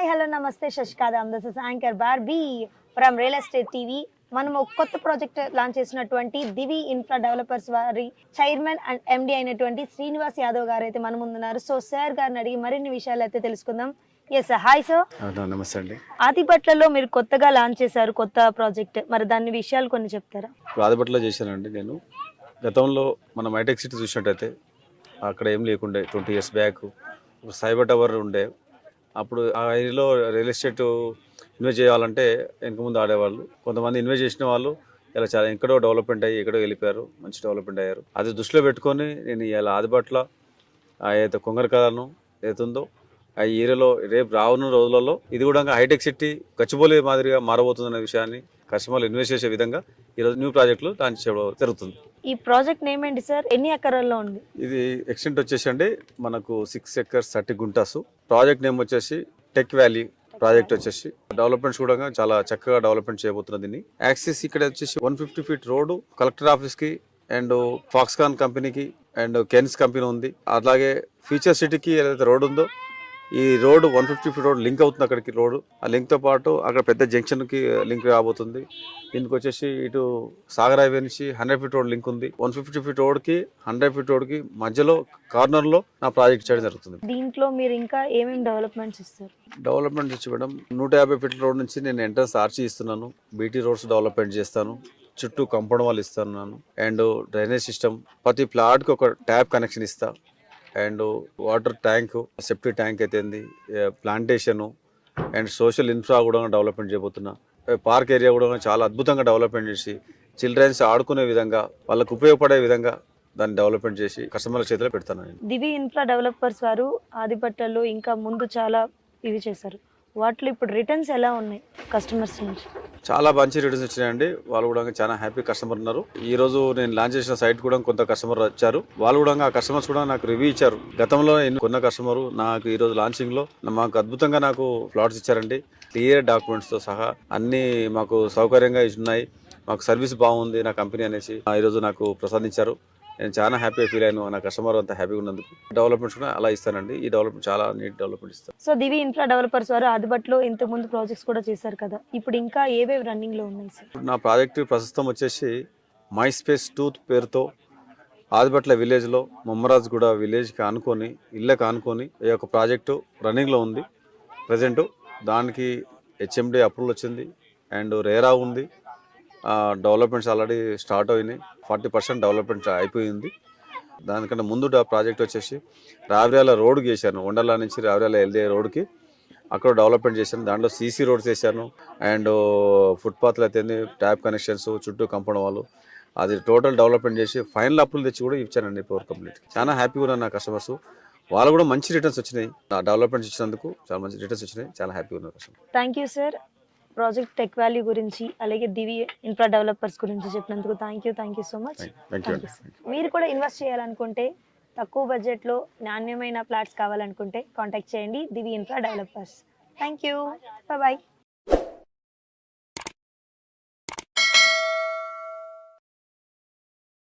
Hi hello నమస్తే శశికాదం this is anchor Barbie from real estate TV. మనం ఒక కొత్త ప్రాజెక్ట్ లాంచ్ చేసినటువంటి దివి ఇన్ఫ్రా డెవలపర్స్ వారి చైర్మన్ అండ్ ఎండి అయినటువంటి శ్రీనివాస్ యాదవ్ గారు అయితే మన ముందున్నారు. సో సార్ గారిని అడిగి మరిన్ని విషయాలు అయితే తెలుసుకుందాం. Yes sir, hi sir. నమస్తే అండి. ఆదిపట్లలో మీరు కొత్తగా లాంచ్ చేశారు కొత్త ప్రాజెక్ట్, మరి దాని విషయాలు కొన్ని చెప్తారా? ఆదిపట్లలో చేశానండి. నేను గతంలో మనం హైటెక్ సిటీ చూసినట్టయితే అక్కడ ఏం లేకుండే 20 years బ్యాక్ ఒక సైబర్ టవర్ ఉండే. అప్పుడు ఆ ఏరియాలో రియల్ ఎస్టేట్ ఇన్వెస్ట్ చేయాలంటే వెనక ముందు ఆడేవాళ్ళు. కొంతమంది ఇన్వెస్ట్ చేసిన వాళ్ళు ఇలా చాలా ఎక్కడో డెవలప్మెంట్ అయ్యి ఎక్కడో వెళ్ళిపోయారు, మంచి డెవలప్మెంట్ అయ్యారు. అది దృష్టిలో పెట్టుకొని నేను ఇలా ఆదిపట్ల ఏదైతే కొంగరకాలను ఏదైతుందో ఆ ఏరియాలో రేపు రానున్న రోజులలో ఇది కూడా హైటెక్ సిటీ గచ్చిబౌలి మాదిరిగా మారబోతుందనే విషయాన్ని కస్టమర్లు ఇన్వెస్ట్ చేసే విధంగా ఈరోజు న్యూ ప్రాజెక్టులు లాంచ్ చేయడం జరుగుతుంది. ఈ ప్రాజెక్ట్ నేమ్ ఏంటి సార్? ఎన్ని ఎకరాల్లో ఉంది? ఇది ఎక్స్టెంట్ వచ్చేసి అండి మనకు 6 acres 30 గుంటాసు. ప్రాజెక్ట్ నేమ్ వచ్చేసి టెక్ వ్యాలీ ప్రాజెక్ట్ వచ్చేసి డెవలప్మెంట్స్ కూడా చాలా చక్కగా డెవలప్మెంట్ చేయబోతున్నది. దీన్ని యాక్సెస్ ఇక్కడ వచ్చేసి 150 feet రోడ్డు కలెక్టర్ ఆఫీస్ కి అండ్ ఫాక్స్కాన్ కంపెనీకి అండ్ కెన్స్ కంపెనీ ఉంది. అలాగే ఫ్యూచర్ సిటీకి ఏదైతే రోడ్ ఉందో ఈ రోడ్ 150 feet రోడ్ లింక్ అవుతుంది అక్కడికి. రోడ్ ఆ లింక్ తో పాటు అక్కడ పెద్ద జంక్షన్ కి లింక్ రాబోతుంది. దీనికి వచ్చేసి ఇటు సాగర్ హైవే నుంచి 100 feet రోడ్ లింక్ ఉంది. 150 feet రోడ్ కి 100 feet రోడ్ కి మధ్యలో కార్నర్ లో నా ప్రాజెక్ట్ చేయడం జరుగుతుంది. దీంట్లో మీరు ఇంకా ఏమేమి డెవలప్మెంట్స్ ఇస్తారు? డెవలప్మెంట్ వచ్చి మేడం 150 feet రోడ్ నుంచి నేను ఎంట్రన్స్ ఆర్చి ఇస్తున్నాను. బీటీ రోడ్స్ డెవలప్మెంట్ చేస్తాను. చుట్టూ కంపౌండ్ వాల్ ఇస్తున్నాను అండ్ డ్రైనేజ్ సిస్టమ్ ప్రతి ప్లాట్ కి ఒక ట్యాప్ కనెక్షన్ ఇస్తా and water tank safety tank అయితే ప్లాంటేషన్ అండ్ సోషల్ ఇన్ఫ్రా కూడా డెవలప్మెంట్ చేయబోతున్నా. పార్క్ ఏరియా కూడా చాలా అద్భుతంగా డెవలప్మెంట్ చేసి చిల్డ్రన్స్ ఆడుకునే విధంగా వాళ్ళకు ఉపయోగపడే విధంగా దాన్ని డెవలప్మెంట్ చేసి కస్టమర్ల చేతిలో పెడతాను. దివి ఇన్ఫ్రా డెవలపర్స్ వారు ఆదిపట్లలో ఇంకా ముందు చాలా ఇవి చేశారు. వాటిలో ఇప్పుడు రిటర్న్స్ ఎలా ఉన్నాయి కస్టమర్స్ నుంచి? చాలా మంచి రిటర్న్స్ వచ్చినాయండి. వాళ్ళు కూడా చాలా హ్యాపీ కస్టమర్ ఉన్నారు. ఈ రోజు నేను లాంచ్ చేసిన సైట్ కూడా కొంత కస్టమర్ వచ్చారు. వాళ్ళు కూడా ఆ కస్టమర్స్ కూడా నాకు రివ్యూ ఇచ్చారు. గతంలో కొన్న కస్టమర్ నాకు ఈ రోజు లాంచింగ్ లో మాకు అద్భుతంగా నాకు ప్లాట్స్ ఇచ్చారండి. క్లియర్ డాక్యుమెంట్స్ తో సహా అన్ని మాకు సౌకర్యంగా ఉన్నాయి. మాకు సర్వీస్ బాగుంది నా కంపెనీ అనేసి ఈరోజు నాకు ప్రసాదించారు. నేను చాలా హ్యాపీగా ఫీల్ అయ్యాను. నా కస్టమర్ అంతా హ్యాపీగా ఉన్నందుకు. డెవలప్మెంట్స్ కూడా అలా ఇస్తానండి. ఈ డెవలప్మెంట్ చాలా నీట్ డెవలప్మెంట్ ఇస్తాను. సో దివి ఇన్ఫ్రా డెవలపర్స్ వారు ఆదిపట్లో ఇంతకు ముందు ప్రాజెక్ట్స్ కూడా చేశారు కదా, ఇప్పుడు ఇంకా ఏవేవి రన్నింగ్ లో ఉన్నాయి సార్? నా ప్రాజెక్ట్ ప్రస్తుతం వచ్చేసి మై స్పేస్ 2 పేరుతో ఆదిపట్ల విలేజ్ లో ముమ్మరాజుగూడ విలేజ్ కి ఆనుకొని ఇళ్ళకి ఆనుకొని ఈ యొక్క ప్రాజెక్టు రన్నింగ్ లో ఉంది ప్రజెంట్. దానికి హెచ్ఎండి అప్రూవల్ వచ్చింది అండ్ రేరా ఉంది. డెవలప్మెంట్స్ ఆల్రెడీ స్టార్ట్ అయినాయి. 40% డెవలప్మెంట్ అయిపోయింది. దానికంటే ముందు ప్రాజెక్ట్ వచ్చేసి రావిర్యాల రోడ్కి చేశాను. వండర్లా నుంచి రావిర్యాల వెళ్ళే రోడ్కి అక్కడ డెవలప్మెంట్ చేశాను. దాంట్లో సీసీ రోడ్స్ వేసాను అండ్ ఫుట్పాత్లు అయితే ట్యాప్ కనెక్షన్స్ చుట్టూ కంపౌండ్ వాళ్ళు అది టోటల్ డెవలప్మెంట్ చేసి ఫైనల్ అప్పులు తెచ్చి కూడా ఇచ్చానండి పవర్ కంప్లీట్. చాలా హ్యాపీగా ఉన్నారు నా కస్టమర్స్. వాళ్ళు కూడా మంచి రిటర్న్స్ వచ్చినాయి. నా డెవలప్మెంట్స్ ఇచ్చినందుకు చాలా మంచి రిటర్న్స్ వచ్చినాయి. చాలా హ్యాపీగా ఉన్నారు customer. Thank you sir. Project tech value గురించి అలాగే దివి ఇన్ఫ్రా డెవలపర్స్ గురించి చెప్పినందుకు థ్యాంక్ యూ సో మచ్. మీరు కూడా ఇన్వెస్ట్ చేయాలనుకుంటే తక్కువ బడ్జెట్లో నాణ్యమైన ఫ్లాట్స్ కావాలనుకుంటే కాంటాక్ట్ చేయండి Divi infra developers. Thank you, bye.